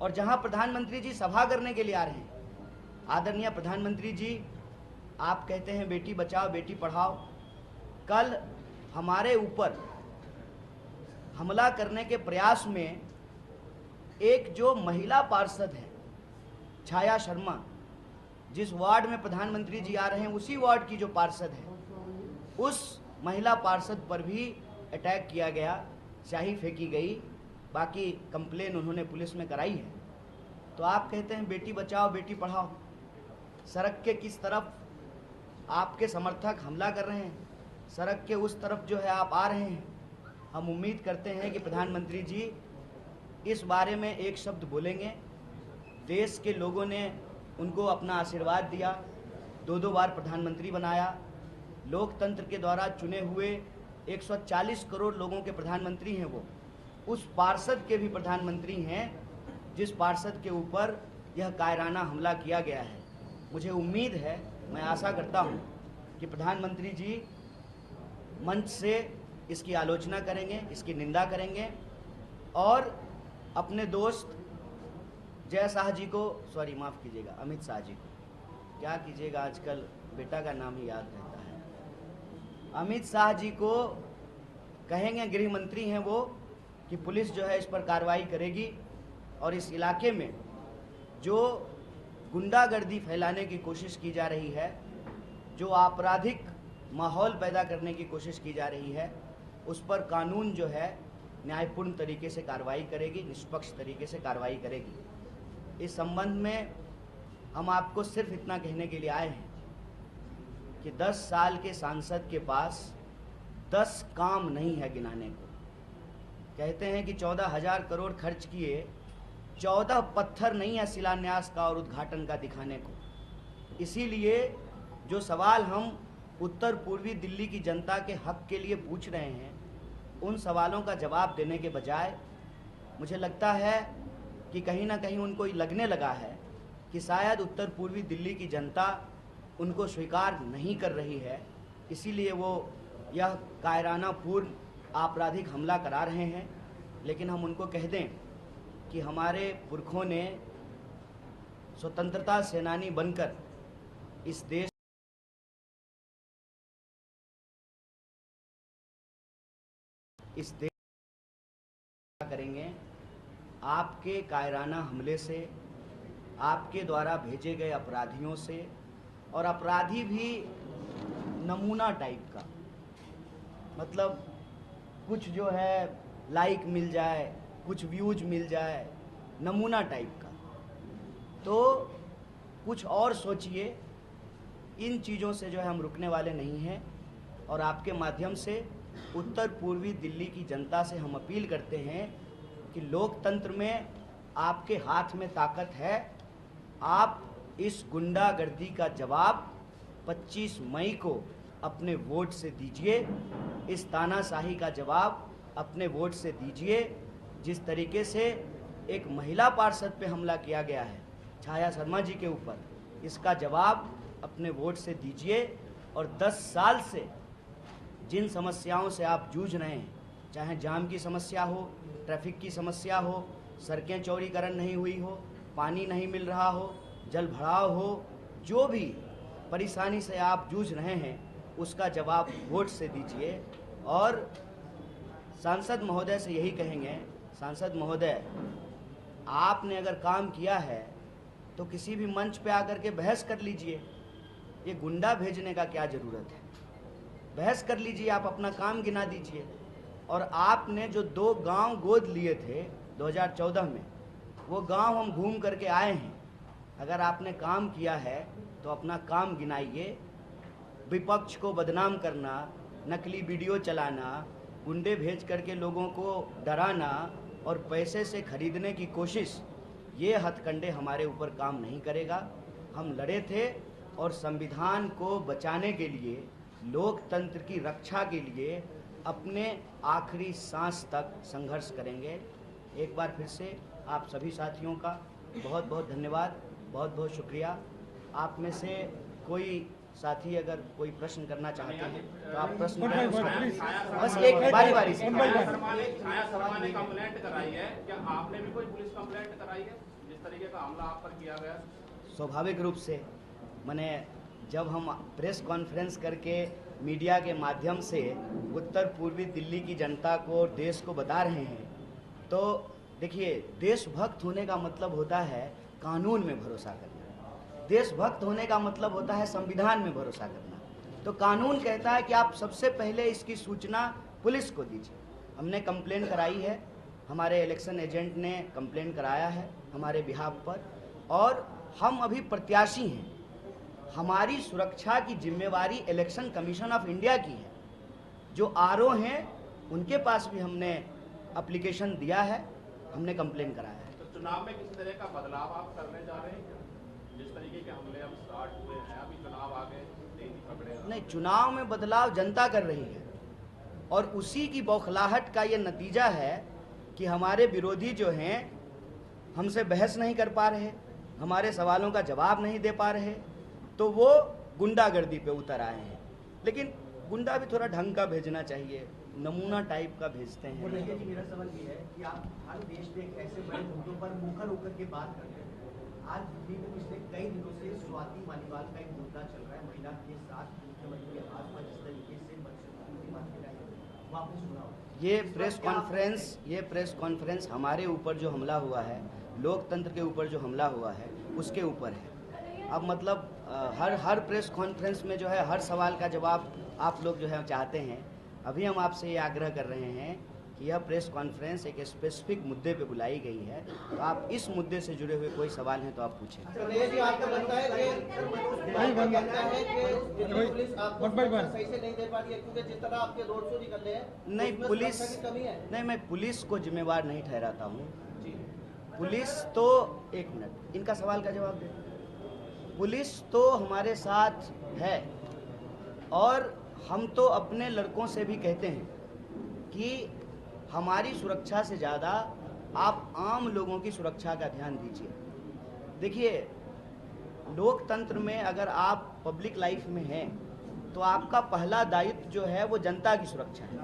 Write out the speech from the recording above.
और जहां प्रधानमंत्री जी सभा करने के लिए आ रहे हैं, आदरणीय प्रधानमंत्री जी, आप कहते हैं बेटी बचाओ बेटी पढ़ाओ। कल हमारे ऊपर हमला करने के प्रयास में एक जो महिला पार्षद है छाया शर्मा, जिस वार्ड में प्रधानमंत्री जी आ रहे हैं उसी वार्ड की जो पार्षद है, उस महिला पार्षद पर भी अटैक किया गया, स्याही फेंकी गई। बाकी कंप्लेन उन्होंने पुलिस में कराई है। तो आप कहते हैं बेटी बचाओ बेटी पढ़ाओ। सड़क के किस तरफ आपके समर्थक हमला कर रहे हैं, सड़क के उस तरफ जो है आप आ रहे हैं। हम उम्मीद करते हैं कि प्रधानमंत्री जी इस बारे में एक शब्द बोलेंगे। देश के लोगों ने उनको अपना आशीर्वाद दिया, 2 बार प्रधानमंत्री बनाया, लोकतंत्र के द्वारा चुने हुए 140 करोड़ लोगों के प्रधानमंत्री हैं वो, उस पार्षद के भी प्रधानमंत्री हैं जिस पार्षद के ऊपर यह कायराना हमला किया गया है। मुझे उम्मीद है, मैं आशा करता हूं कि प्रधानमंत्री जी मंच से इसकी आलोचना करेंगे, इसकी निंदा करेंगे और अपने दोस्त जय शाह जी को, सॉरी माफ़ कीजिएगा, अमित शाह जी को, क्या कीजिएगा आजकल बेटा का नाम ही याद रहता है, अमित शाह जी को कहेंगे, गृह मंत्री हैं वो, कि पुलिस जो है इस पर कार्रवाई करेगी और इस इलाके में जो गुंडागर्दी फैलाने की कोशिश की जा रही है, जो आपराधिक माहौल पैदा करने की कोशिश की जा रही है, उस पर कानून जो है न्यायपूर्ण तरीके से कार्रवाई करेगी, निष्पक्ष तरीके से कार्रवाई करेगी। इस संबंध में हम आपको सिर्फ इतना कहने के लिए आए हैं कि 10 साल के सांसद के पास 10 काम नहीं है गिनाने को। कहते हैं कि 14,000 करोड़ खर्च किए, 14 पत्थर नहीं है शिलान्यास का और उद्घाटन का दिखाने को। इसीलिए जो सवाल हम उत्तर पूर्वी दिल्ली की जनता के हक के लिए पूछ रहे हैं, उन सवालों का जवाब देने के बजाय मुझे लगता है कि कहीं ना कहीं उनको लगने लगा है कि शायद उत्तर पूर्वी दिल्ली की जनता उनको स्वीकार नहीं कर रही है, इसीलिए वो यह कायराना पूर्ण आपराधिक हमला करा रहे हैं। लेकिन हम उनको कह दें कि हमारे पुरखों ने स्वतंत्रता सेनानी बनकर इस देश करेंगे। आपके कायराना हमले से, आपके द्वारा भेजे गए अपराधियों से, और अपराधी भी नमूना टाइप का, मतलब कुछ जो है लाइक मिल जाए, कुछ व्यूज मिल जाए, नमूना टाइप का। तो कुछ और सोचिए, इन चीज़ों से जो है हम रुकने वाले नहीं हैं। और आपके माध्यम से उत्तर पूर्वी दिल्ली की जनता से हम अपील करते हैं कि लोकतंत्र में आपके हाथ में ताकत है। आप इस गुंडागर्दी का जवाब 25 मई को अपने वोट से दीजिए, इस तानाशाही का जवाब अपने वोट से दीजिए। जिस तरीके से एक महिला पार्षद पे हमला किया गया है छाया शर्मा जी के ऊपर, इसका जवाब अपने वोट से दीजिए। और 10 साल से जिन समस्याओं से आप जूझ रहे हैं, चाहे जाम की समस्या हो, ट्रैफिक की समस्या हो, सड़कें चौड़ीकरण नहीं हुई हो, पानी नहीं मिल रहा हो, जल भराव हो, जो भी परेशानी से आप जूझ रहे हैं उसका जवाब वोट से दीजिए। और सांसद महोदय से यही कहेंगे, सांसद महोदय, आपने अगर काम किया है तो किसी भी मंच पे आकर के बहस कर लीजिए। ये गुंडा भेजने का क्या ज़रूरत है? बहस कर लीजिए, आप अपना काम गिना दीजिए। और आपने जो 2 गांव गोद लिए थे 2014 में, वो गांव हम घूम करके आए हैं। अगर आपने काम किया है तो अपना काम गिनाइए। विपक्ष को बदनाम करना, नकली वीडियो चलाना, गुंडे भेज करके लोगों को डराना और पैसे से खरीदने की कोशिश, ये हथकंडे हमारे ऊपर काम नहीं करेगा। हम लड़े थे और संविधान को बचाने के लिए, लोकतंत्र की रक्षा के लिए अपने आखिरी सांस तक संघर्ष करेंगे। एक बार फिर से आप सभी साथियों का बहुत बहुत धन्यवाद, बहुत बहुत शुक्रिया। आप में से कोई साथी अगर कोई प्रश्न करना चाहते हैं तो आप प्रश्न करें। बस एक बारी बारी से। छाया शर्मा ने कंप्लेंट कराई है, क्या आपने भी कोई पुलिस कंप्लेंट कराई है जिस तरीके का हमला आप पर किया गया? स्वाभाविक रूप से मैंने जब हम प्रेस कॉन्फ्रेंस करके मीडिया के माध्यम से उत्तर पूर्वी दिल्ली की जनता को, देश को बता रहे हैं, तो देखिए, देशभक्त होने का मतलब होता है कानून में भरोसा करना। देशभक्त होने का मतलब होता है संविधान में भरोसा करना। तो कानून कहता है कि आप सबसे पहले इसकी सूचना पुलिस को दीजिए। हमने कंप्लेंट कराई है, हमारे इलेक्शन एजेंट ने कंप्लेंट कराया है हमारे बिहाफ पर, और हम अभी प्रत्याशी हैं। हमारी सुरक्षा की जिम्मेवारी इलेक्शन कमीशन ऑफ इंडिया की है। जो आरओ हैं उनके पास भी हमने एप्लीकेशन दिया है, हमने कंप्लेंट कराया है। तो चुनाव में किसी तरह का बदलाव आप करने जा रहे हैं? जिस तरीके के हमले अब स्टार्ट हुए हैं, अभी चुनाव आगे तेजी पकड़ेगा? नहीं, चुनाव में बदलाव जनता कर रही है, और उसी की बौखलाहट का ये नतीजा है कि हमारे विरोधी जो हैं हमसे बहस नहीं कर पा रहे, हमारे सवालों का जवाब नहीं दे पा रहे, तो वो गुंडागर्दी पे उतर आए हैं। लेकिन गुंडा भी थोड़ा ढंग का भेजना चाहिए, नमूना टाइप का भेजते हैं। जी, मेरा सवाल ये है कि आप हर देश में एक ऐसे बड़े मुद्दों पर मुखर होकर के बात करते हैं। आज दिल्ली में पिछले कई दिनों से स्वाति मालीवाल का एक मुद्दा चल रहा है, महिला के साथ मुख्यमंत्री के आवास पर जिस तरीके से वापस हुआ। ये प्रेस कॉन्फ्रेंस हमारे ऊपर जो हमला हुआ है, लोकतंत्र के ऊपर जो हमला हुआ है, उसके ऊपर है। अब मतलब हर प्रेस कॉन्फ्रेंस में जो है हर सवाल का जवाब आप लोग जो है चाहते हैं। अभी हम आपसे ये आग्रह कर रहे हैं कि यह प्रेस कॉन्फ्रेंस एक स्पेसिफिक मुद्दे पे बुलाई गई है, तो आप इस मुद्दे से जुड़े हुए कोई सवाल हैं तो आप पूछें। आपका लगता है कि पुलिस आपको सही से नहीं दे पा रही है, क्योंकि जिस तरह आपके रोड शो निकल रहे हैं? नहीं, मैं पुलिस को जिम्मेवार नहीं ठहराता हूँ। पुलिस तो, एक मिनट, इनका सवाल का जवाब दे। पुलिस तो हमारे साथ है, और हम तो अपने लड़कों से भी कहते हैं कि हमारी सुरक्षा से ज़्यादा आप आम लोगों की सुरक्षा का ध्यान दीजिए। देखिए, लोकतंत्र में अगर आप पब्लिक लाइफ में हैं तो आपका पहला दायित्व जो है वो जनता की सुरक्षा है।